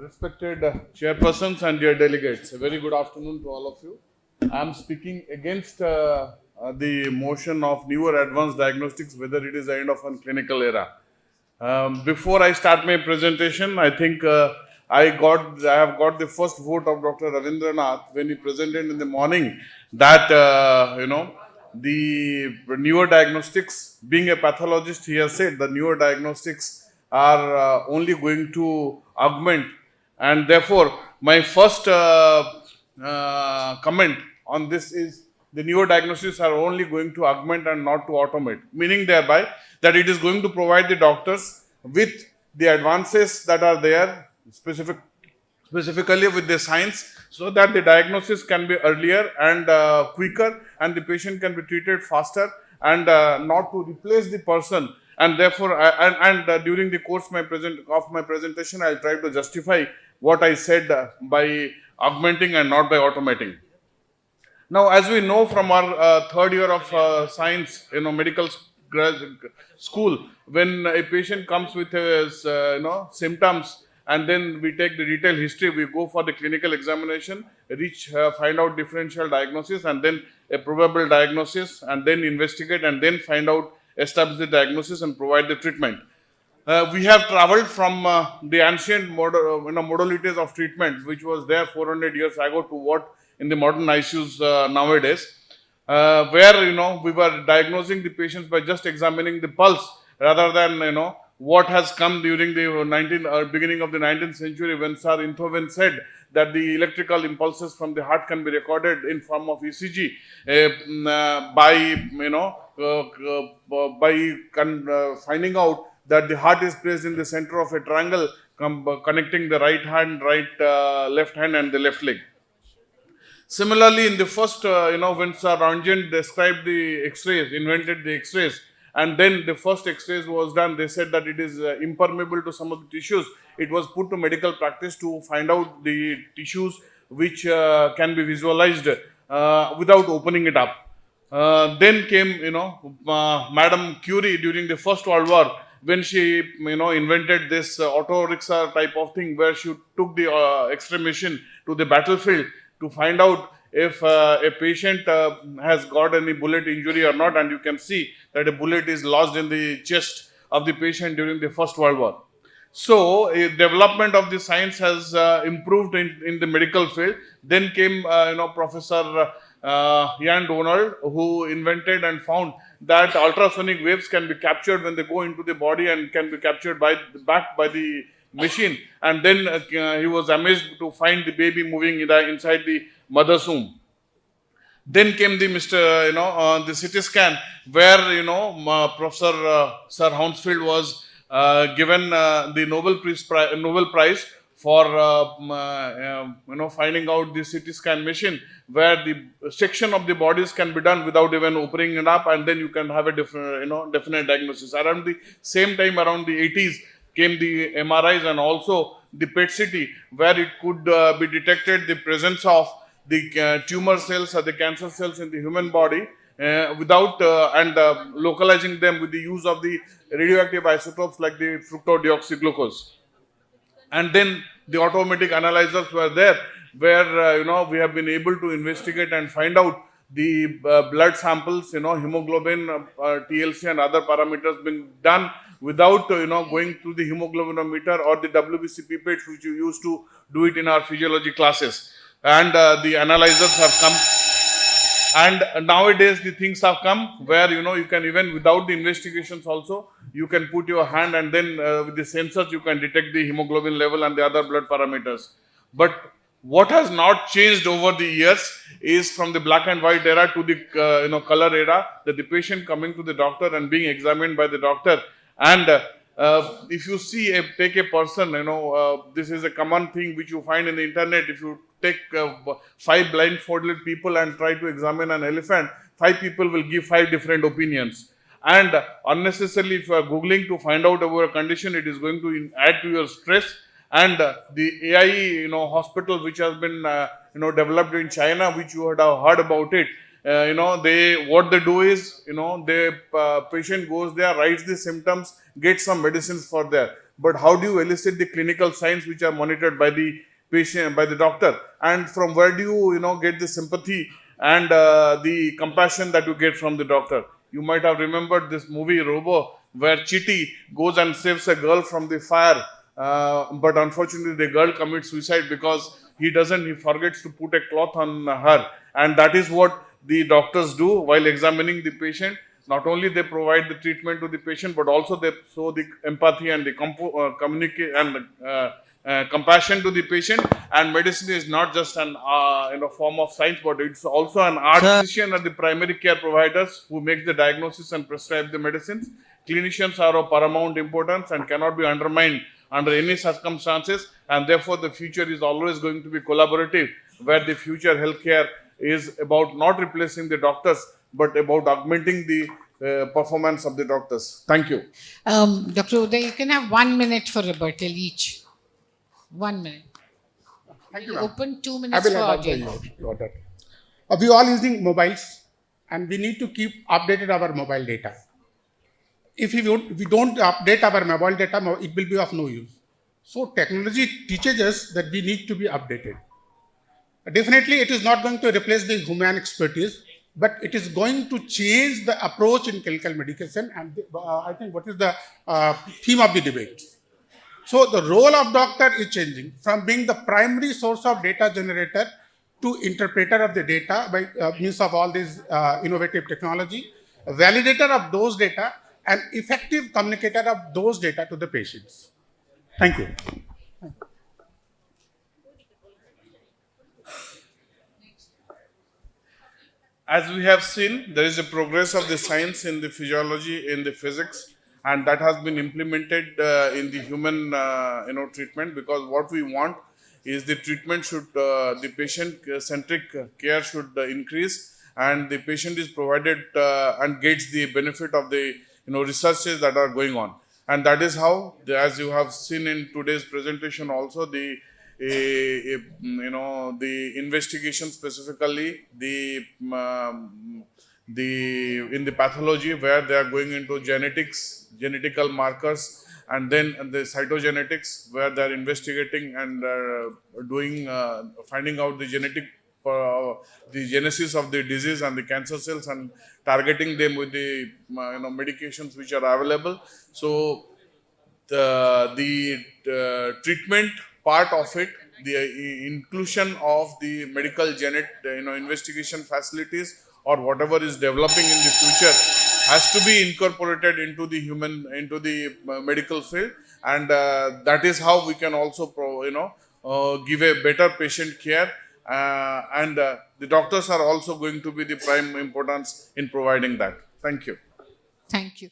Respected chairpersons and dear delegates, a very good afternoon to all of you. I am speaking against the motion of newer advanced diagnostics, whether it is the end of a clinical era. Before I start my presentation, I think I have got the first vote of Dr. Ravindranath when he presented in the morning that the newer diagnostics, being a pathologist, he has said the newer diagnostics are only going to augment, and therefore my first comment on this is the newer diagnostics are only going to augment and not to automate, meaning thereby that it is going to provide the doctors with the advances that are there specifically with the science, so that the diagnosis can be earlier and quicker, and the patient can be treated faster, and not to replace the person. And therefore, during the course of my presentation, I'll try to justify what I said by augmenting and not by automating. Now, as we know from our third year of science, medical school, when a patient comes with his, symptoms, and then we take the detailed history, we go for the clinical examination, find out differential diagnosis, and then a probable diagnosis, and then investigate, and then establish the diagnosis and provide the treatment. We have traveled from the ancient modalities of treatment, which was there 400 years ago, to what in the modern ICUs nowadays, where we were diagnosing the patients by just examining the pulse, rather than what has come during the beginning of the 19th century, when Sir Inthoven said that the electrical impulses from the heart can be recorded in form of ECG by finding out that the heart is placed in the center of a triangle connecting the right hand, left hand, and the left leg. Similarly, in the first, when Sir Röntgen described the X-rays, invented the X-rays, and then the first X-rays was done, they said that it is impermeable to some of the tissues. It was put to medical practice to find out the tissues which can be visualized without opening it up. Then came, Madame Curie during the First World War, when she, invented this auto rickshaw type of thing, where she took the X-ray machine to the battlefield to find out if a patient has got any bullet injury or not, and you can see that a bullet is lodged in the chest of the patient during the First World War. So, development of the science has improved in the medical field. Then came, Professor Ian Donald, who invented and found that ultrasonic waves can be captured when they go into the body and can be captured back by the machine. And then he was amazed to find the baby moving inside the mother's womb. Then came the the CT scan, where Professor Sir Hounsfield was given the Nobel Prize for finding out the CT scan machine, where the section of the bodies can be done without even opening it up, and then you can have a different, definite diagnosis. Around the same time, around the 80s, came the MRIs and also the PET-CT, where it could be detected the presence of the tumor cells or the cancer cells in the human body without localizing them with the use of the radioactive isotopes like the fructodeoxyglucose. And then the automatic analyzers were there, where we have been able to investigate and find out the blood samples, hemoglobin, TLC, and other parameters being done without going through the hemoglobinometer or the WBC pipettes, which you used to do it in our physiology classes. And the analyzers have come, and nowadays the things have come where you can, even without the investigations also, you can put your hand, and then with the sensors you can detect the hemoglobin level and the other blood parameters. But what has not changed over the years is from the black and white era to the color era, that the patient coming to the doctor and being examined by the doctor. And if you take a person, this is a common thing which you find in the internet. If you take 5 blindfolded people and try to examine an elephant, 5 people will give 5 different opinions. And unnecessarily, if you are Googling to find out about a condition, it is going to add to your stress. And the AI, hospital which has been, developed in China, which you would have heard about it, what they do is, the patient goes there, writes the symptoms, gets some medicines for there. but how do you elicit the clinical signs which are monitored by the patient, by the doctor, and from where do you get the sympathy and the compassion that you get from the doctor. You might have remembered this movie Robo, where Chitty goes and saves a girl from the fire, but unfortunately the girl commits suicide because he forgets to put a cloth on her, and that is what the doctors do while examining the patient. Not only they provide the treatment to the patient, but also they show the empathy and the communicate and compassion to the patient. And medicine is not just an form of science, but it's also an art. Physician are the primary care providers who make the diagnosis and prescribe the medicines. Clinicians are of paramount importance and cannot be undermined under any circumstances, and therefore the future is always going to be collaborative, where the future healthcare is about not replacing the doctors, but about augmenting the performance of the doctors. Thank you. Dr. Uday, you can have 1 minute for rebuttal each. 1 minute. Thank you, Open 2 I minutes will for adopt audience. your that. We all using mobiles, and we need to keep updated our mobile data. If we don't update our mobile data, it will be of no use. So technology teaches us that we need to be updated. Definitely, it is not going to replace the human expertise, but it is going to change the approach in clinical medicine. And I think what is the theme of the debate. So the role of doctor is changing from being the primary source of data generator to interpreter of the data by means of all this innovative technology, a validator of those data, and effective communicator of those data to the patients. Thank you. As we have seen, there is a progress of the science in the physiology, in the physics, and that has been implemented in the human treatment, because what we want is the treatment should, the patient-centric care should increase, and the patient is provided and gets the benefit of the researches that are going on. And that is how, as you have seen in today's presentation also, the investigation, specifically the in the pathology, where they are going into genetics, genetical markers, and then the cytogenetics, where they are investigating and finding out the genetic the genesis of the disease and the cancer cells, and targeting them with the medications which are available. So the treatment part of it, the inclusion of the medical investigation facilities, or whatever is developing in the future, has to be incorporated into the medical field, and that is how we can also give a better patient care, and the doctors are also going to be the prime importance in providing that. Thank you. Thank you.